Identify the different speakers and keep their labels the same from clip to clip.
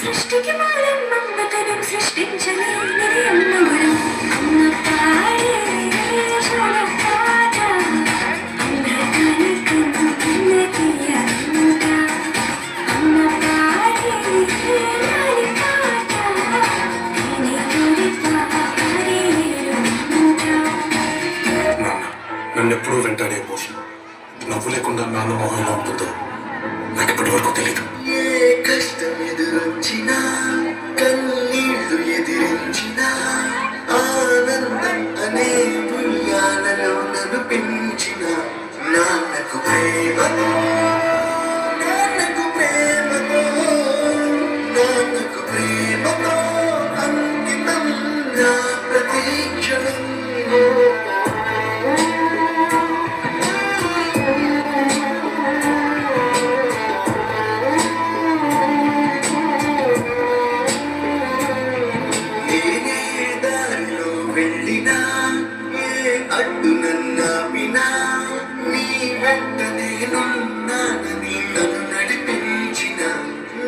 Speaker 1: సృష్టికి మూలం మమతనం సృష్టించలేనిది అమ్మవరం. అమ్మ పాడే శూలం పాట అమ్మ కనుకను అమ్మ తీయకుంట. అమ్మ పాడే లాలి పాట నేనే తోడి పారేరు అంట.
Speaker 2: నన్ను ఎప్పుడూ వెంటాడే ఎమోషన్ నవ్వు లేకుండా నాన్న మొహం ఎలా ఉంటుందో నాకు ఇప్పటి వరకు తెలీదు.
Speaker 3: ఏ కష్టం ఎదురొచ్చినా కన్నీళ్లు ఎదిరించినా ఆనందం అనే ఉయ్యాలలో నన్ను పెంచిన నాన్నకు ప్రేమతో నాన్నకు ప్రేమతో నాన్నకు ప్రేమతో అంకితం నా ప్రతీక్షణం. వెళ్ళినా ఏ అడ్డు నన్నాపినా నీ వెంట నేనున్నానని నన్ను నడిపించిన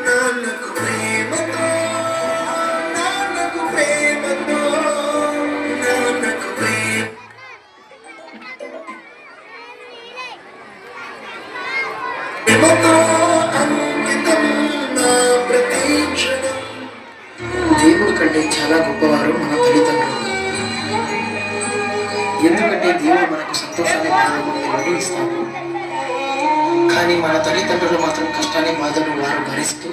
Speaker 3: నాన్నకు ప్రేమతో నాన్నకు ప్రేమతో నాన్నకు ప్రేమతో అంకితం నా ప్రతీక్షణం.
Speaker 4: దేవుడి కంటే చాలా గొప్పవారు మన తల్లిదండ్రులు. ఎందుకంటే దేవుడు మనకు సంతోషాన్ని బాధలు ఇస్తాడు, కానీ మన తల్లిదండ్రులు మాత్రం కష్టాన్ని బాధలు వారు భరిస్తూ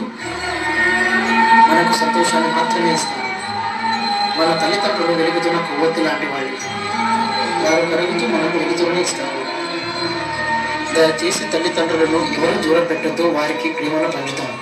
Speaker 4: మనకు సంతోషాన్ని మాత్రమే ఇస్తారు. మన తల్లిదండ్రులు వెలుగుతున్న కొవ్వొత్తి లాంటి వాళ్ళు, వారు కరుగుతూ మనకు వెలుగుతూనే ఇస్తారు. దయచేసి తల్లిదండ్రులను ఎవరు దూరం పెట్టద్దు, వారికి ప్రేమను పంచుతాం.